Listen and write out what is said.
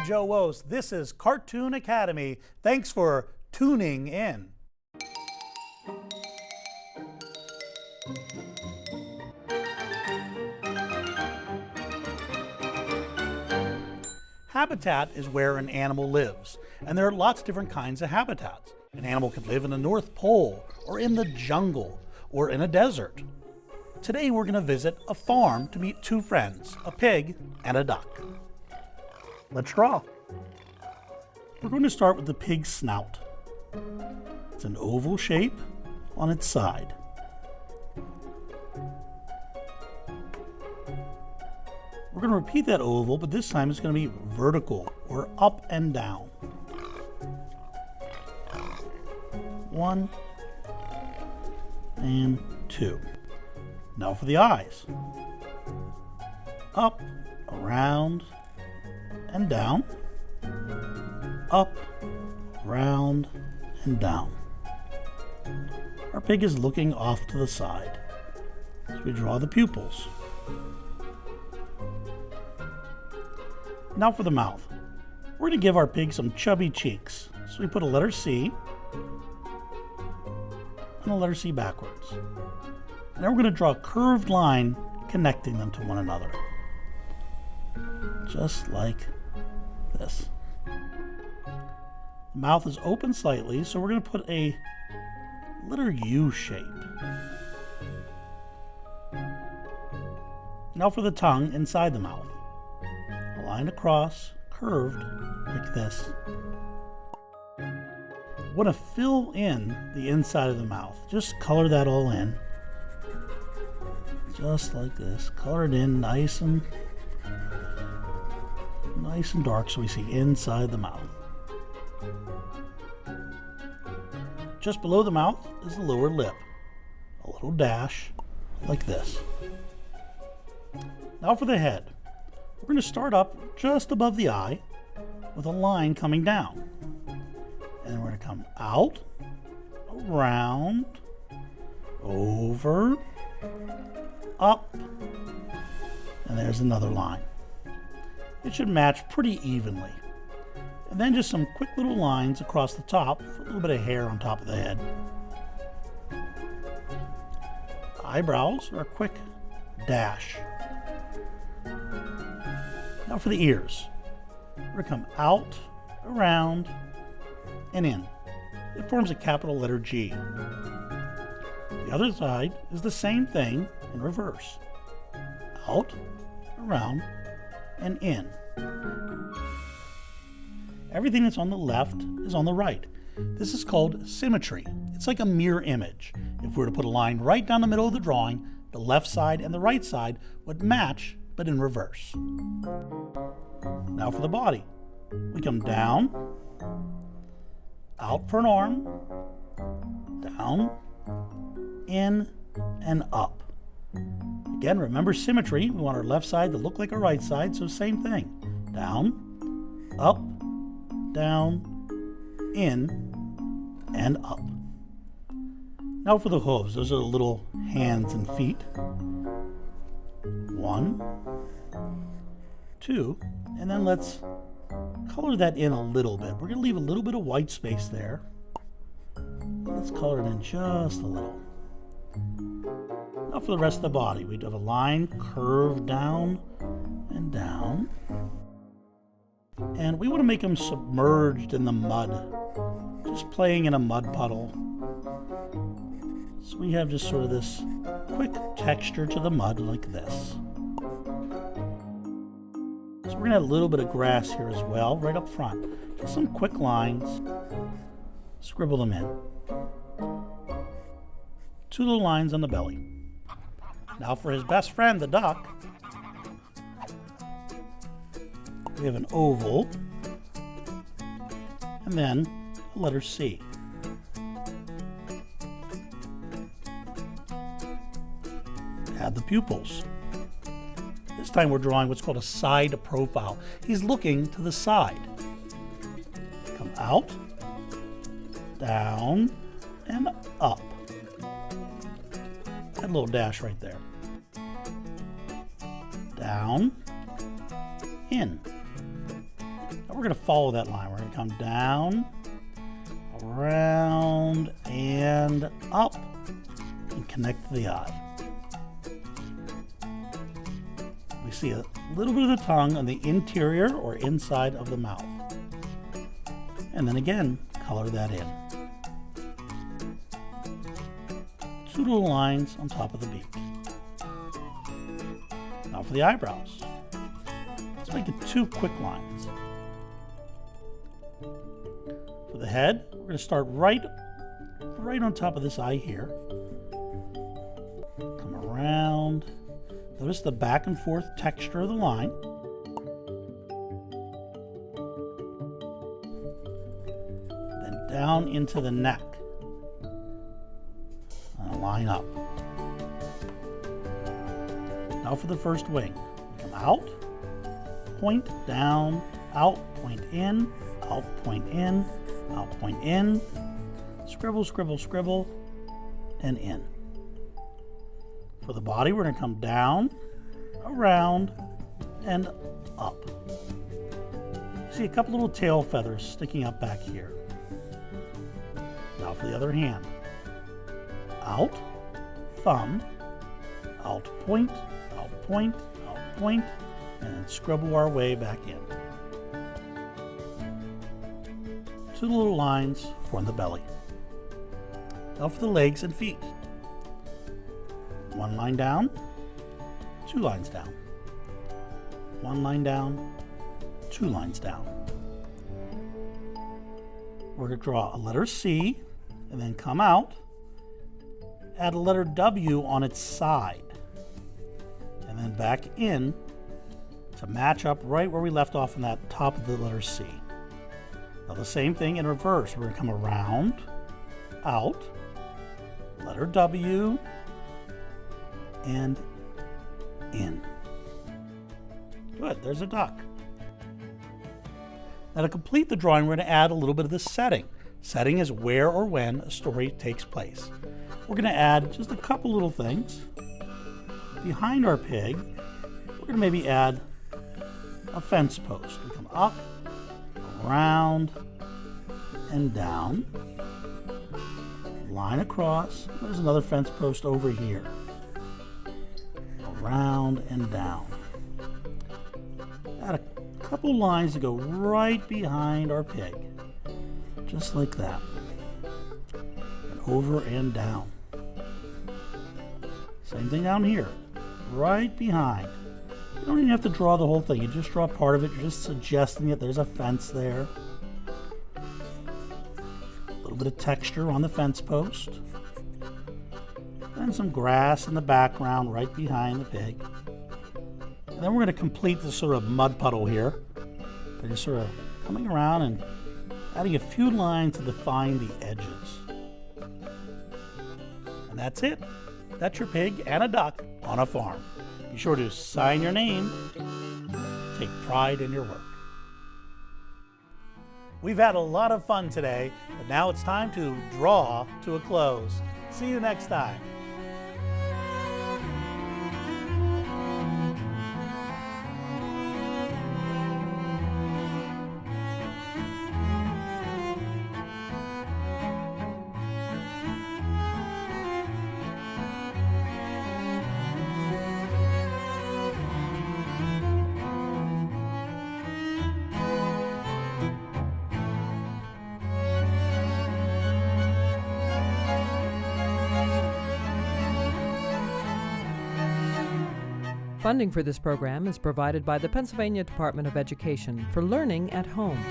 I'm Joe Wos. This is Cartoon Academy. Thanks for tuning in. Habitat is where an animal lives, and there are lots of different kinds of habitats. An animal could live in the North Pole, or in the jungle, or in a desert. Today we're going to visit a farm to meet two friends, a pig and a duck. Let's draw. We're going to start with the pig's snout. It's an oval shape on its side. We're going to repeat that oval, but this time it's going to be vertical, or up and down. 1 and 2. Now for the eyes. Up, around, and down. Up, round, and down. Our pig is looking off to the side. So we draw the pupils. Now for the mouth. We're going to give our pig some chubby cheeks. So we put a letter C and a letter C backwards. And then we're going to draw a curved line connecting them to one another. Just like this. The mouth is open slightly, so we're going to put a letter U shape. Now for the tongue inside the mouth. A line across, curved, like this. I want to fill in the inside of the mouth. Just color that all in. Just like this. Color it in nice and dark so we see inside the mouth. Just below the mouth is the lower lip. A little dash like this. Now for the head. We're going to start up just above the eye with a line coming down. And then we're going to come out, around, over, up, and there's another line. It should match pretty evenly. And then just some quick little lines across the top for a little bit of hair on top of the head. The eyebrows are a quick dash. Now for the ears. We're going to come out, around, and in. It forms a capital letter G. The other side is the same thing in reverse. Out, around, and in. Everything that's on the left is on the right. This is called symmetry. It's like a mirror image. If we were to put a line right down the middle of the drawing, the left side and the right side would match, but in reverse. Now for the body. We come down, out for an arm, down, in, and up. Again, remember symmetry. We want our left side to look like our right side, so same thing. Down, up, down, in, and up. Now for the hooves. Those are the little hands and feet. 1, 2, and then let's color that in a little bit. We're going to leave a little bit of white space there. Let's color it in just a little. Now for the rest of the body, we have a line curved down and down. And we want to make them submerged in the mud, just playing in a mud puddle. So we have just sort of this quick texture to the mud like this. So we're going to have a little bit of grass here as well, right up front. Just some quick lines. Scribble them in. 2 little lines on the belly. Now for his best friend, the duck, we have an oval, and then a letter C. Add the pupils. This time we're drawing what's called a side profile. He's looking to the side. Come out, down, and up. Add a little dash right there. Down, in. Now we're we're going to follow that line. We're going to come down, around, and up, and connect to the eye. We see a little bit of the tongue on the interior or inside of the mouth. And then again, color that in. 2 little lines on top of the beak. Now for the eyebrows. Let's make it 2 quick lines. For the head, we're going to start right on top of this eye here. Come around. Notice the back and forth texture of the line. Then down into the neck. And line up. Now for the first wing. Come out, point down, out, point in, out, point in, out, point in, scribble, scribble, scribble, and in. For the body, we're going to come down, around, and up. See a couple little tail feathers sticking up back here. Now for the other hand. Out, thumb, out, point, out, point, out, point, and then scribble our way back in. 2 little lines form the belly. Now for the legs and feet. 1 line down, 2 lines down. 1 line down, 2 lines down. We're going to draw a letter C and then come out, add a letter W on its side, and then back in to match up right where we left off on that top of the letter C. Now the same thing in reverse. We're going to come around, out, letter W, and in. Good, there's a duck. Now to complete the drawing, we're going to add a little bit of the setting. Setting is where or when a story takes place. We're going to add just a couple little things. Behind our pig, we're going to maybe add a fence post. We come up, around, and down. Line across. There's another fence post over here. Around and down. Add a couple lines to go right behind our pig. Just like that. And over and down. Same thing down here. Right behind. You don't even have to draw the whole thing. You just draw part of it. You're just suggesting that there's a fence there. A little bit of texture on the fence post. And some grass in the background right behind the pig. And then we're going to complete this sort of mud puddle here. By just sort of coming around and adding a few lines to define the edges. And that's it. That's your pig and a duck on a farm. Be sure to sign your name. Take pride in your work. We've had a lot of fun today, but now it's time to draw to a close. See you next time. Funding for this program is provided by the Pennsylvania Department of Education for Learning at Home.